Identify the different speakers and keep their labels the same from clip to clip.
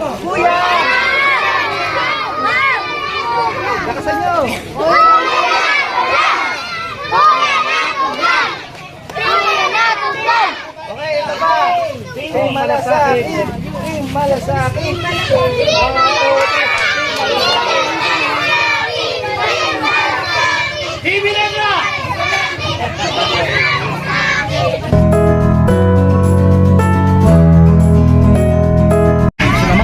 Speaker 1: Kuya! Lakasan nyo! Okay, ito ba? Team Malasakit! Team Malasakit! Team Ginebra!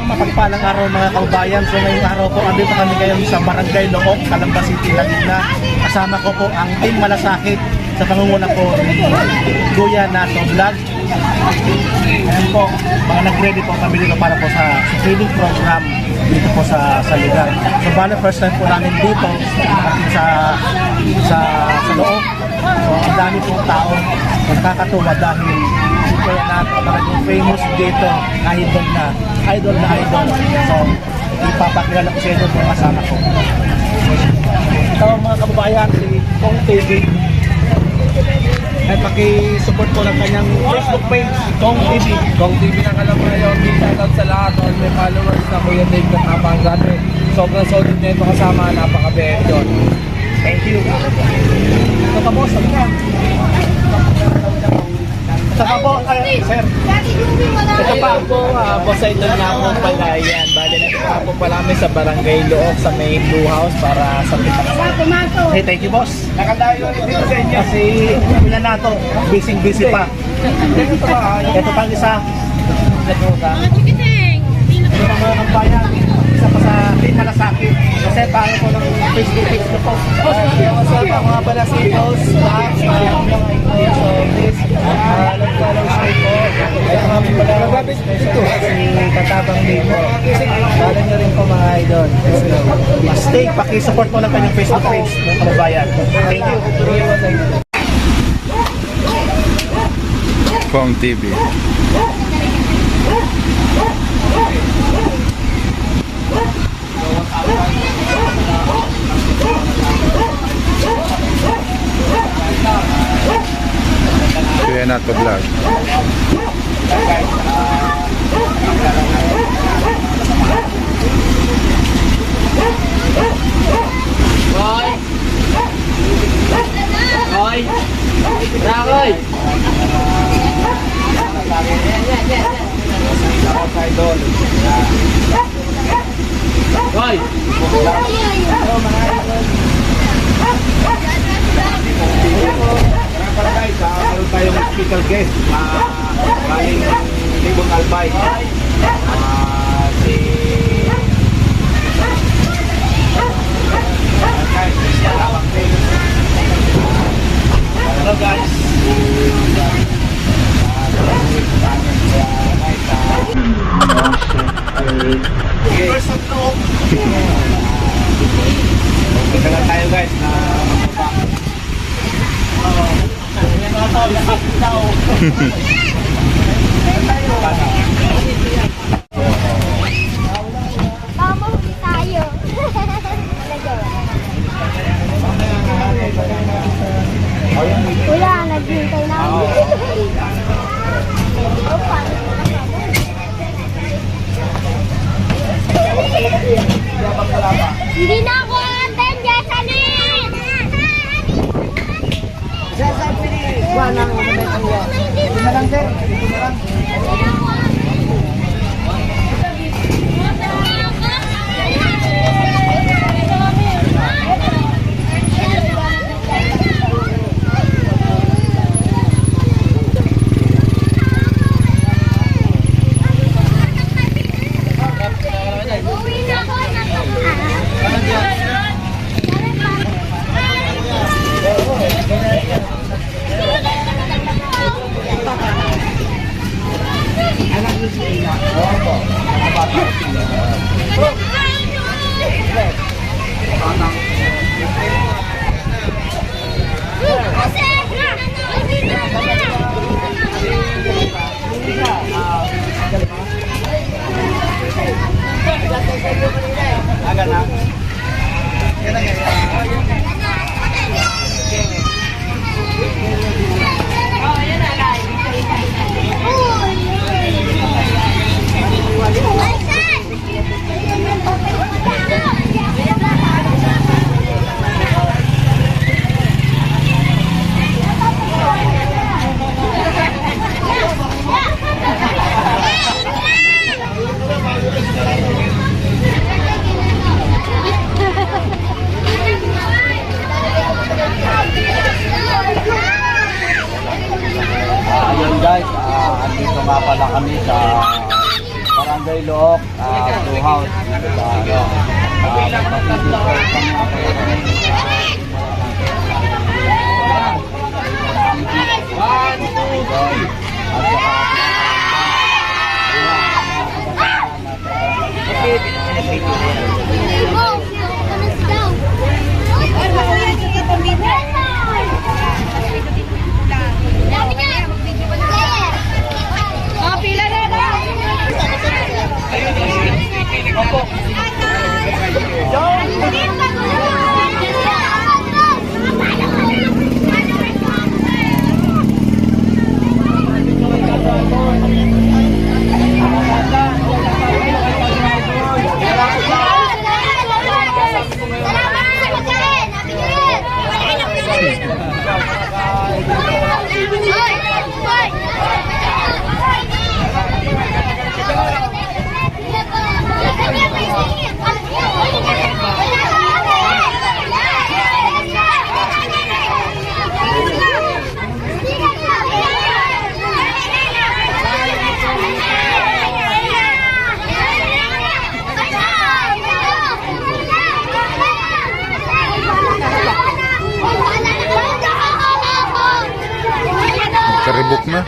Speaker 1: Mapagpalang araw mga kababayan. So ngayong araw po, andito kami ngayon sa Barangay Look, Calamba City, Laguna. Kasama ko po ang Team Malasakit sa pangunguna po ni Kuya Nato Vlog. Ayan po, mga nag-ready po kami dito para po sa training program dito po sa lugar. So bale, first time po namin dito sa loob. So ang dami pong tao, nagkakatuwa dahil si Kuya Nato talagang famous dito, idol na idol. So ipapakilala ko sa inyo po kasama ko. Ito mga kababayan, si Kong TV. Ay paki-support po ng kanyang Facebook page, Kong TV.
Speaker 2: Kong TV na Calamayon, shoutout sa lahat all my followers na Kuya Dave at Napangate. Sobrang solid na ito kasama, napaka-best yun.
Speaker 1: Thank you. Ito pa boss, sabi ka. Saka po, sir.
Speaker 2: Ito pa po, boss idol na po pala yan. Bali na ito po pala kami sa Barangay Look sa may Blue House para sa pitang.
Speaker 1: Hey, thank you boss. Nakadayo rin dito sa inyo. Kasi Kuya Nato, busy pa. Ito pang isa. Ito pa mga kabayan. Isa pa sa Team Malasakit. Kasi paano po ng Facebook page na po.
Speaker 2: What's up mga Balasitos, lahat sa mga so please, follow straight po. Ay kami pala nagabit dito. Si Katabang Limo. Follow nyo rin po mga idol.
Speaker 1: Stay, paki-support mo ng kanyang Facebook page mga kabayan. Thank you.
Speaker 3: Kong TV. Kuya Nato Vlog.
Speaker 2: Hoy! Hoy! Rakoy! Hoy!
Speaker 1: Para guys, meron tayong special guest. Maling Libong Albay. Si hello guys. First of all, ito lang tayo guys na
Speaker 4: Mama, tayo. Wala, naghintay na ako. Hindi na ako attend, Jessalyn!
Speaker 1: wala nang ito na lang sir. Ito na lang.
Speaker 2: sa Barangay Look, Blue House.
Speaker 3: Karibok na.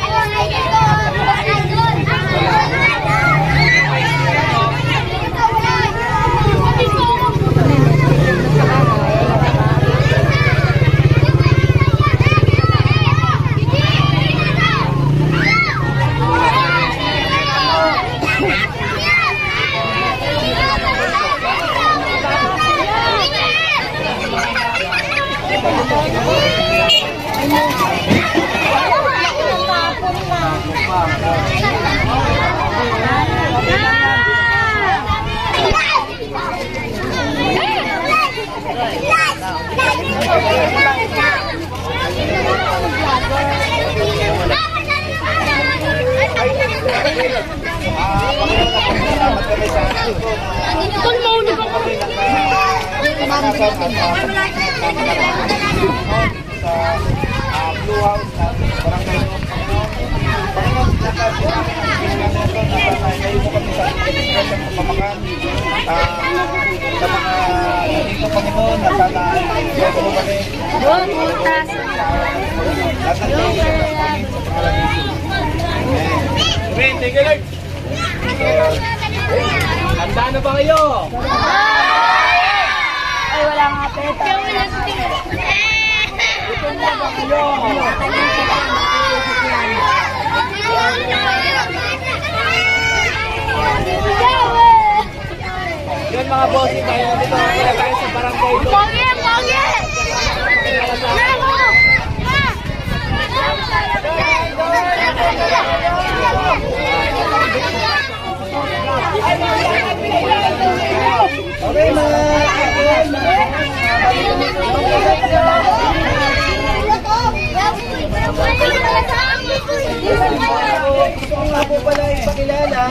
Speaker 2: Handa na ba kayo?
Speaker 4: Ay, wala nga peta.
Speaker 2: Ito na ba kayo? Yun mga bossing, tayo na dito. Kaya tayo sa barangay doon.
Speaker 4: Pogi! Pogi!
Speaker 2: Okay, mga gusto ko nga po pala ipakilala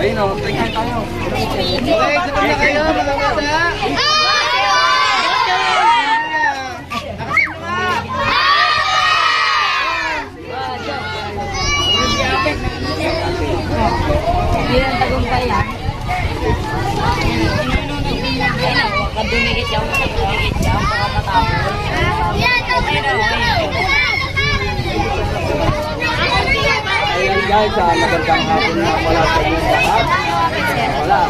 Speaker 2: ayun o, tingnan tayo. Okay, sabay na kayo mga bata.
Speaker 4: Bilang tagumpay yan. Kadumigit siya, kadumigit siya, pagkatapos.
Speaker 2: Ayun guys, magandang hapon na wala sa inyo lahat. Wala.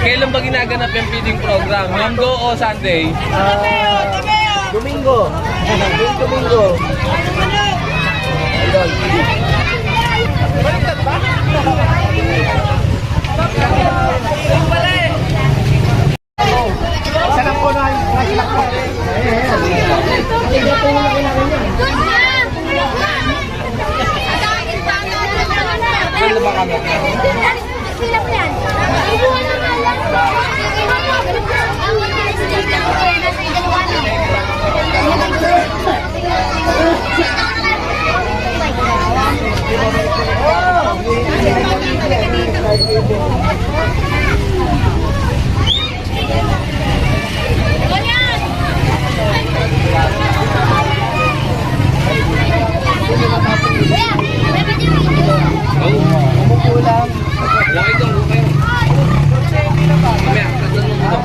Speaker 5: Kailan ba ginaganap yung feeding program? Linggo o Sunday?
Speaker 2: Domingo. Domingo. Ayun.
Speaker 1: Isa lang po na nakilak po.
Speaker 5: Kailan ba kami?
Speaker 2: Umukulang.
Speaker 5: Laki ito, okay. Mamaya, tatanong mo ito.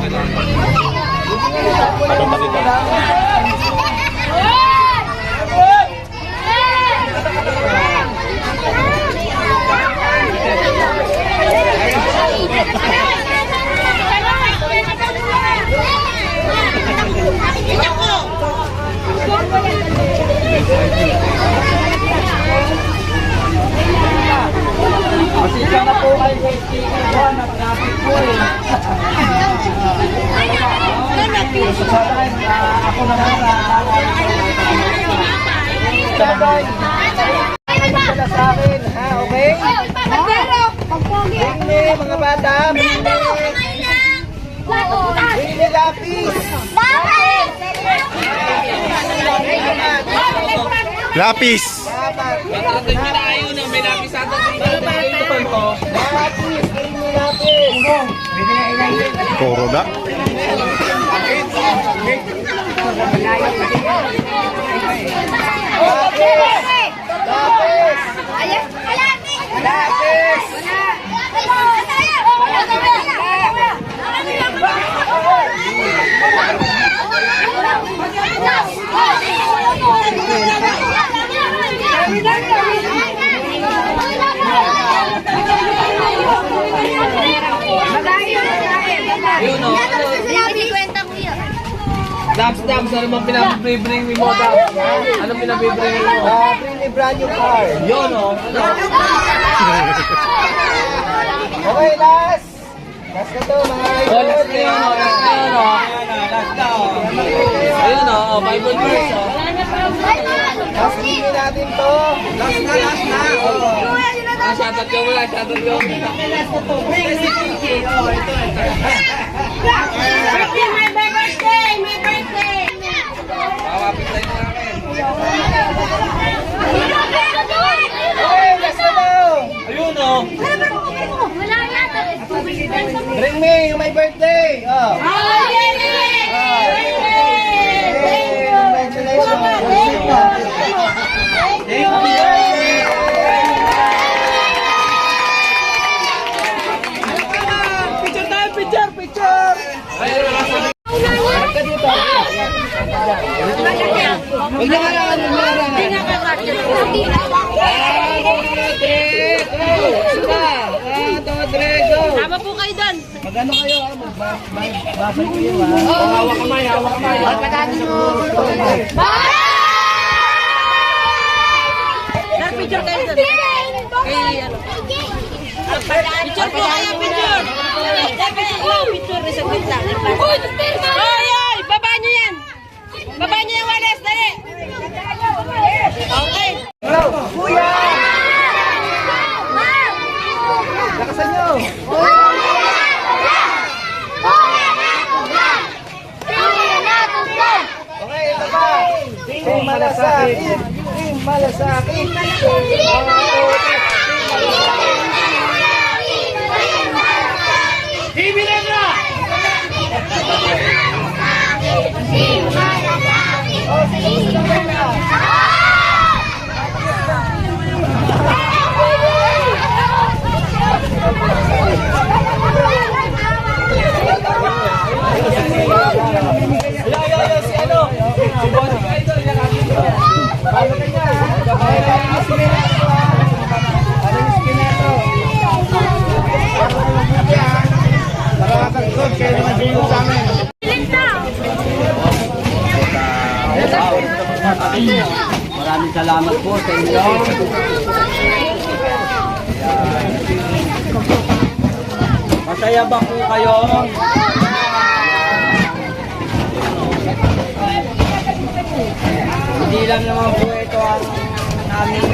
Speaker 2: Masika na po kayo sa sticker po. Napakapit po eh. Ako naman sabay. Pagkala sa akin, ha? Okay? Bring me, mga bata. Bring me. Bring me lapis.
Speaker 3: Lapis!
Speaker 5: Matratag nyo na kayo na may lapisatan dito.
Speaker 2: Lapis, bring me lapis.
Speaker 3: Puro na.
Speaker 2: Lapis. Lapis.
Speaker 5: Yun o. Dabs, ano bang pinabibring mo, Dabs? Ano pinabibring mo?
Speaker 2: Bring me brand new car.
Speaker 5: Yun o.
Speaker 2: Okay, last. Last na to, mga
Speaker 5: Oh, last na yun o. Last na yun o. Ayun o. Bible verse o.
Speaker 2: Last bring me natin to. Last na.
Speaker 5: Ah, shoutout ka muna. Shoutout ka muna. Mawapit tayo na namin.
Speaker 2: Okay, last na to.
Speaker 5: Ayun o.
Speaker 2: Bring me yung my birthday. Oh.
Speaker 4: Tama po kayo doon.
Speaker 2: Magano kayo ha? Magbasal kayo ha? Hawak kamay, hawak kamay.
Speaker 4: Picture kayo doon. Kay ano. Picture po kayo, picture. Picture rin sa gitna. Ay, baba nyo yan. Baba nyo yung walis, dali. Okay.
Speaker 2: Hello, kuya! Lakasan nyo! Okay, ito pa! Team Malasakit! Team Malasakit! Team Malasakit! salamat po sa inyo. Masaya ba po kayo? Hindi lang naman po ito ang aming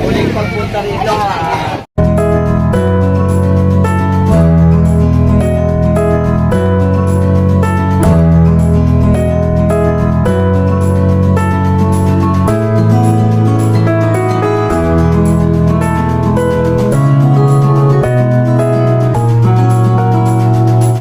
Speaker 2: huling pagpunta rito.